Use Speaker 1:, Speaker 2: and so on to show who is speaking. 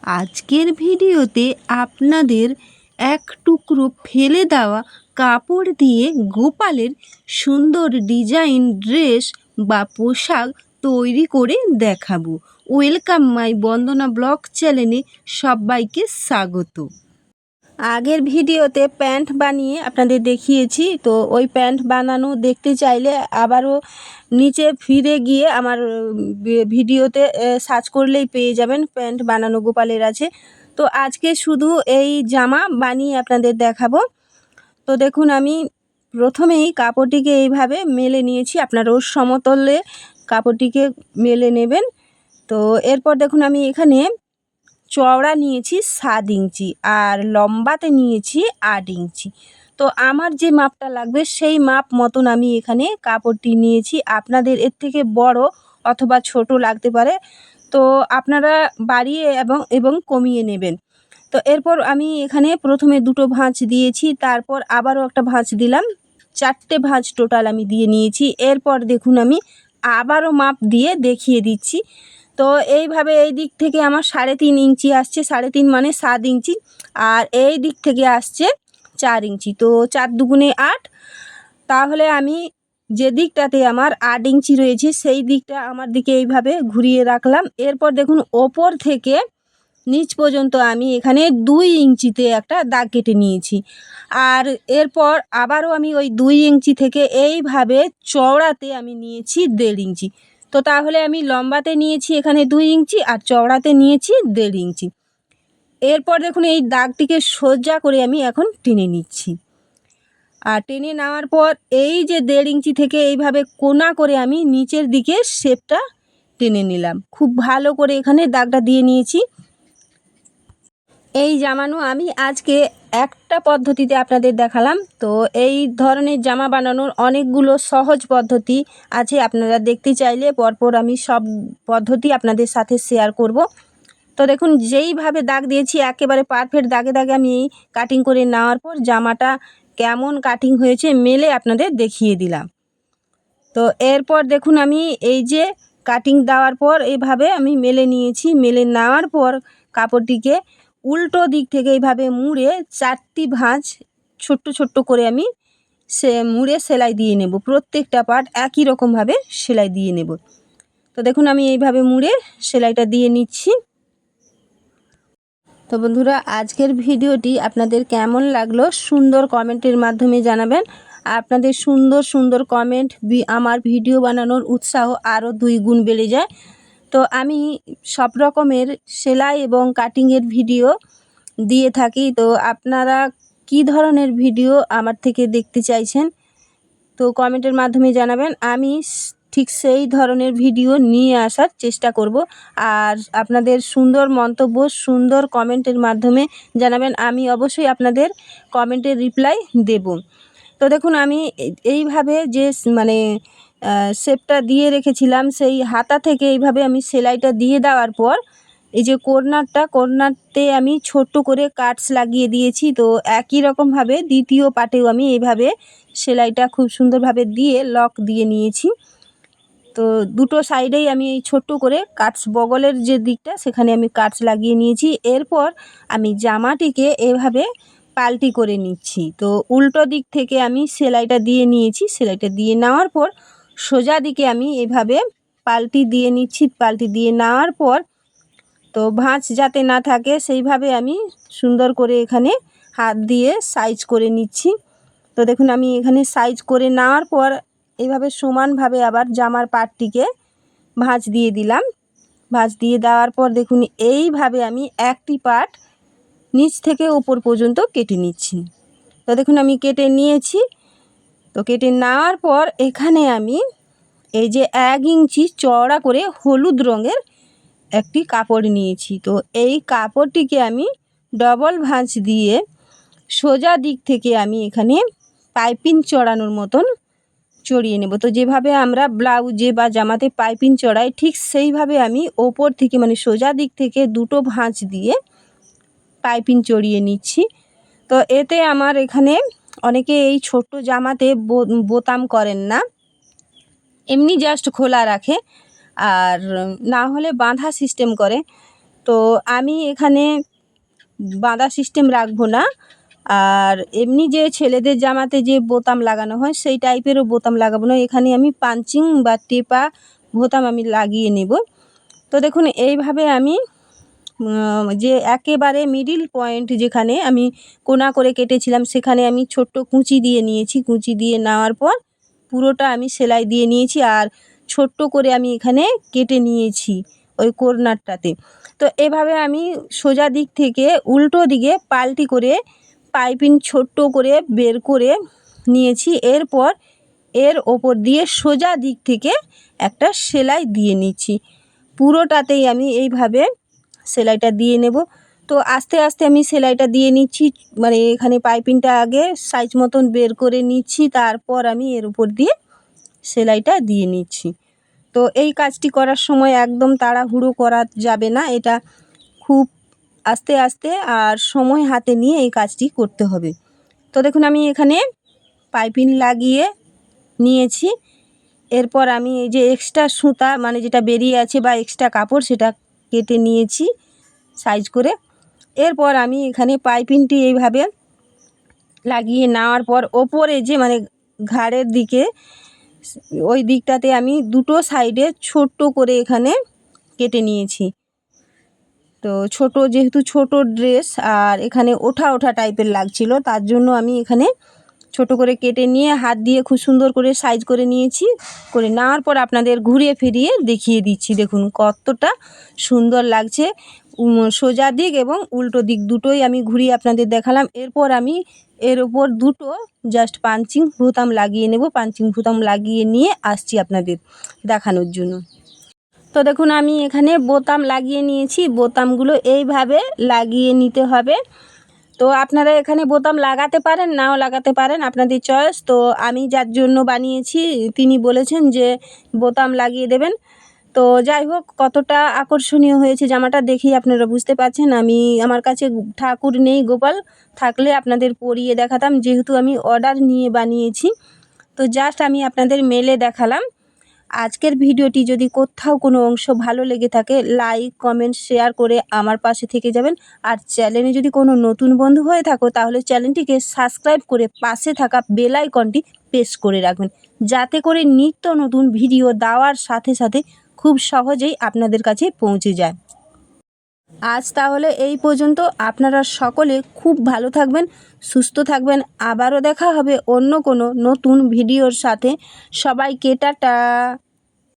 Speaker 1: আজকের ভিডিওতে আপনাদের এক টুকরো ফেলে দেওয়া কাপড় দিয়ে গোপালের সুন্দর ডিজাইন ড্রেস বা পোশাক তৈরি করে দেখাবো। ওয়েলকাম মাই বন্দনা ব্লগ চ্যানেলে সবাইকে স্বাগত। আগের ভিডিওতে প্যান্ট বানিয়ে আপনাদের দেখিয়েছি, তো ওই প্যান্ট বানানো দেখতে চাইলে আবারও নিচে ফিরে গিয়ে আমার ভিডিওতে সার্চ করলেই পেয়ে যাবেন, প্যান্ট বানানো গোপালের আছে। তো আজকে শুধু এই জামা বানিয়ে আপনাদের দেখাবো। তো দেখুন, আমি প্রথমেই কাপড়টিকে এইভাবে মেলে নিয়েছি। আপনারাও সমতলে কাপড়টিকে মেলে নেবেন। তো এরপর দেখুন, আমি এখানে চওড়া নিয়েছি 7 ইঞ্চি আর লম্বাতে নিয়েছি 8 ইঞ্চি। তো আমার যে মাপটা লাগবে সেই মাপ মতন আমি এখানে কাপড়টি নিয়েছি। আপনাদের এর থেকে বড় অথবা ছোট লাগতে পারে, তো আপনারা বাড়িয়ে এবং কমিয়ে নেবেন। তো এরপর আমি এখানে প্রথমে দুটো ভাঁজ দিয়েছি, তারপর আবারও একটা ভাঁজ দিলাম, 4টে ভাঁজ টোটাল আমি দিয়ে নিয়েছি। এরপর দেখুন, আমি আবারও মাপ দিয়ে দেখিয়ে দিচ্ছি। তো এইভাবে এই দিক থেকে আমার 3.5 ইঞ্চি আসছে, 3.5 মানে 7 ইঞ্চি, আর এই দিক থেকে আসছে 4 ইঞ্চি। তো 4 দুগুণে 8, তাহলে আমি যে দিকটাতে আমার 8 ইঞ্চি রয়েছে সেই দিকটা আমার দিকে এইভাবে ঘুরিয়ে রাখলাম। এরপর দেখুন, ওপর থেকে নিচ পর্যন্ত আমি এখানে 2 ইঞ্চিতে একটা দাগ কেটে নিয়েছি। আর এরপর আবারও আমি ওই 2 ইঞ্চি থেকে এইভাবে চওড়াতে আমি নিয়েছি 1.5 ইঞ্চি। তো তাহলে আমি লম্বাতে নিয়েছি এখানে 2 ইঞ্চি আর চওড়াতে নিয়েছি 1.5 ইঞ্চি। এরপর দেখুন, এই দাগটিকে সোজা করে আমি এখন টেনে নিচ্ছি। আর টেনে নেওয়ার পর এই যে 1.5 ইঞ্চি থেকে এইভাবে কোনা করে আমি নিচের দিকে শেপটা টেনে নিলাম। খুব ভালো করে এখানে দাগটা দিয়ে নিয়েছি। এই জামানো আমি আজকে একটা পদ্ধতিতে আপনাদের দেখালাম। তো এই ধরনের জামা বানানোর অনেকগুলো সহজ পদ্ধতি আছে, আপনারা দেখতে চাইলে পরপর আমি সব পদ্ধতি আপনাদের সাথে শেয়ার করব। তো দেখুন, যেইভাবে দাগ দিয়েছি একেবারে পারফেক্ট দাগে দাগে আমি কাটিং করে নেওয়ার পর জামাটা কেমন কাটিং হয়েছে মেলে আপনাদের দেখিয়ে দিলাম। তো এরপর দেখুন, আমি এই যে কাটিং দেওয়ার পর এইভাবে আমি মেলে নিয়েছি। মেলে নেওয়ার পর কাপড়টিকে উল্টো দিক থেকে এইভাবে মুড়ে 4টি ভাঁজ ছোট্ট ছোট্ট করে আমি মুড়ে সেলাই দিয়ে নেব। প্রত্যেকটা পার্ট একই রকমভাবে সেলাই দিয়ে নেব। তো দেখুন, আমি এইভাবে মুড়ে সেলাইটা দিয়ে নিচ্ছি। তো বন্ধুরা, আজকের ভিডিওটি আপনাদের কেমন লাগলো সুন্দর কমেন্টের মাধ্যমে জানাবেন। আপনাদের সুন্দর সুন্দর কমেন্ট আমার ভিডিও বানানোর উৎসাহ আরও 2 গুণ বেড়ে যায়। তো আমি সব রকমের সেলাই এবং কাটিংয়ের ভিডিও দিয়ে থাকি। তো আপনারা কি ধরনের ভিডিও আমার থেকে দেখতে চাইছেন তো কমেন্টের মাধ্যমে জানাবেন। আমি ঠিক সেই ধরনের ভিডিও নিয়ে আসার চেষ্টা করব। আর আপনাদের সুন্দর মন্তব্য সুন্দর কমেন্টের মাধ্যমে জানাবেন, আমি অবশ্যই আপনাদের কমেন্টের রিপ্লাই দেব। তো দেখুন, আমি এইভাবে যে মানে শেপটা দিয়ে রেখেছিলাম সেই হাতা থেকে এইভাবে আমি সেলাইটা দিয়ে দেওয়ার পর এই যে কর্নারতে আমি ছোট্ট করে কাটস লাগিয়ে দিয়েছি। তো একই রকমভাবে দ্বিতীয় পাটেও আমি এইভাবে সেলাইটা খুব সুন্দরভাবে দিয়ে লক দিয়ে নিয়েছি। তো দুটো সাইডেই আমি এই ছোট্ট করে কাটস, বগলের যে দিকটা সেখানে আমি কাটস লাগিয়ে নিয়েছি। এরপর আমি জামাটিকে এভাবে পাল্টি করে নিচ্ছি। তো উল্টো দিক থেকে আমি সেলাইটা দিয়ে নিয়েছি। সেলাইটা দিয়ে নেওয়ার পর সোজা দিকে আমি এভাবে পাল্টি দিয়ে নিচ্ছি। পাল্টি দিয়ে নেওয়ার পর তো ভাঁজ যাতে না থাকে সেইভাবে আমি সুন্দর করে এখানে হাত দিয়ে সাইজ করে নিচ্ছি। তো দেখুন, আমি এখানে সাইজ করে নেওয়ার পর এইভাবে সমানভাবে আবার জামার পাটটিকে ভাঁজ দিয়ে দিলাম। ভাঁজ দিয়ে দেওয়ার পর দেখুন, এইভাবে আমি একটি পাট নিচ থেকে উপর পর্যন্ত কেটে নিচ্ছি। তো দেখুন, আমি কেটে নিয়েছি। তো কেটে নেওয়ার পর এখানে আমি এই যে 1 ইঞ্চি চওড়া করে হলুদ রঙের একটি কাপড় নিয়েছি। তো এই কাপড়টিকে আমি ডবল ভাঁজ দিয়ে সোজা দিক থেকে আমি এখানে পাইপিং চড়ানোর মতন চড়িয়ে নেব। তো যেভাবে আমরা ব্লাউজে বা জামাতে পাইপিং চড়াই ঠিক সেইভাবে আমি ওপর থেকে মানে সোজা দিক থেকে দুটো ভাঁজ দিয়ে পাইপিং চড়িয়ে নিচ্ছি। তো এতে আমার এখানে অনেকে এই ছোট্ট জামাতে বোতাম করেন না, এমনি জাস্ট খোলা রাখে, আর না হলে বাঁধা সিস্টেম করে। তো আমি এখানে বাঁধা সিস্টেম রাখবো না, আর এমনি যে ছেলেদের জামাতে যে বোতাম লাগানো হয় সেই টাইপেরও বোতাম লাগাবো না, এখানে আমি পাঞ্চিং বা টেপা বোতাম আমি লাগিয়ে নেব। তো দেখুন এইভাবে আমি যে একেবারে মিডিল পয়েন্ট যেখানে আমি কোনা করে কেটেছিলাম সেখানে আমি ছোট্ট কুঁচি দিয়ে নিয়েছি। কুঁচি দিয়ে নেওয়ার পর পুরোটা আমি সেলাই দিয়ে নিয়েছি, আর ছোট্ট করে আমি এখানে কেটে নিয়েছি ওই কর্নারটাতে। তো এভাবে আমি সোজা দিক থেকে উল্টো দিকে পাল্টি করে পাইপিং ছোট্ট করে বের করে নিয়েছি। এরপর এর ওপর দিয়ে সোজা দিক থেকে একটা সেলাই দিয়ে নিচ্ছি। পুরোটাতেই আমি এইভাবে সেলাইটা দিয়ে নেব। তো আস্তে আস্তে আমি সেলাইটা দিয়ে নিচ্ছি, মানে এখানে পাইপিংটা আগে সাইজ মতন বের করে নিচ্ছি, তারপর আমি এর উপর দিয়ে সেলাইটা দিয়ে নিচ্ছি। তো এই কাজটি করার সময় একদম তাড়াহুড়ো করা যাবে না, এটা খুব আস্তে আস্তে আর সময় হাতে নিয়ে এই কাজটি করতে হবে। তো দেখুন আমি এখানে পাইপিং লাগিয়ে নিয়েছি। এরপর আমি এই যে এক্সট্রা সুতা মানে যেটা বেরিয়ে আছে বা এক্সট্রা কাপড় সেটা কেটে নিয়েছি সাইজ করে। এরপর আমি এখানে পাইপিংটি এইভাবে লাগিয়ে নেওয়ার পর ওপরে যে মানে ঘাড়ের দিকে ওই দিকটাতে আমি দুটো সাইডে ছোট্ট করে এখানে কেটে নিয়েছি। তো ছোট যেহেতু ছোট ড্রেস আর এখানে ওঠা ওঠা টাইপের লাগছিল, তার জন্য আমি এখানে ছোট করে কেটে নিয়ে হাত দিয়ে খুব সুন্দর করে সাইজ করে নিয়েছি। করে নেওয়ার পর আপনাদের ঘুরিয়ে ফিরিয়ে দেখিয়ে দিচ্ছি, দেখুন কতটা সুন্দর লাগছে। সোজা দিক এবং উল্টো দিক দুটোই আমি ঘুরিয়ে আপনাদের দেখালাম। এরপর আমি এর ওপর দুটো জাস্ট পাঞ্চিং বোতাম লাগিয়ে নেব। পাঞ্চিং বোতাম লাগিয়ে নিয়ে আসছি আপনাদের দেখানোর জন্য। তো দেখুন আমি এখানে বোতাম লাগিয়ে নিয়েছি। বোতামগুলো এইভাবে লাগিয়ে নিতে হবে। তো আপনারা এখানে বোতাম লাগাতে পারেন, নাও লাগাতে পারেন, আপনাদের চয়েস। তো আমি যার জন্য বানিয়েছি তিনি বলেছেন যে বোতাম লাগিয়ে দেবেন। তো যাই হোক, কতটা আকর্ষণীয় হয়েছে জামাটা দেখেই আপনারা বুঝতে পারছেন। আমার কাছে ঠাকুর নেই, গোপাল থাকলে আপনাদের পরিয়ে দেখাতাম, যেহেতু আমি অর্ডার নিয়ে বানিয়েছি। তো জাস্ট আমি আপনাদের মেলে দেখালাম। আজকের ভিডিওটি যদি কোথাও কোনো অংশ ভালো লেগে থাকে, লাইক কমেন্ট শেয়ার করে আমার পাশে থেকে যাবেন। আর চ্যানেলে যদি কোনো নতুন বন্ধু হয়ে থাকো তাহলে চ্যানেলটিকে সাবস্ক্রাইব করে পাশে থাকা বেল আইকনটি প্রেস করে রাখবেন, যাতে করে নিত্য নতুন ভিডিও দেওয়ার সাথে সাথে খুব সহজেই আপনাদের কাছে পৌঁছে যায়। আজ তাহলে এই পর্যন্ত। আপনারা সকলে খুব ভালো থাকবেন, সুস্থ থাকবেন। আবারও দেখা হবে অন্য কোনো নতুন ভিডিওর সাথে। সবাইকে টাটা।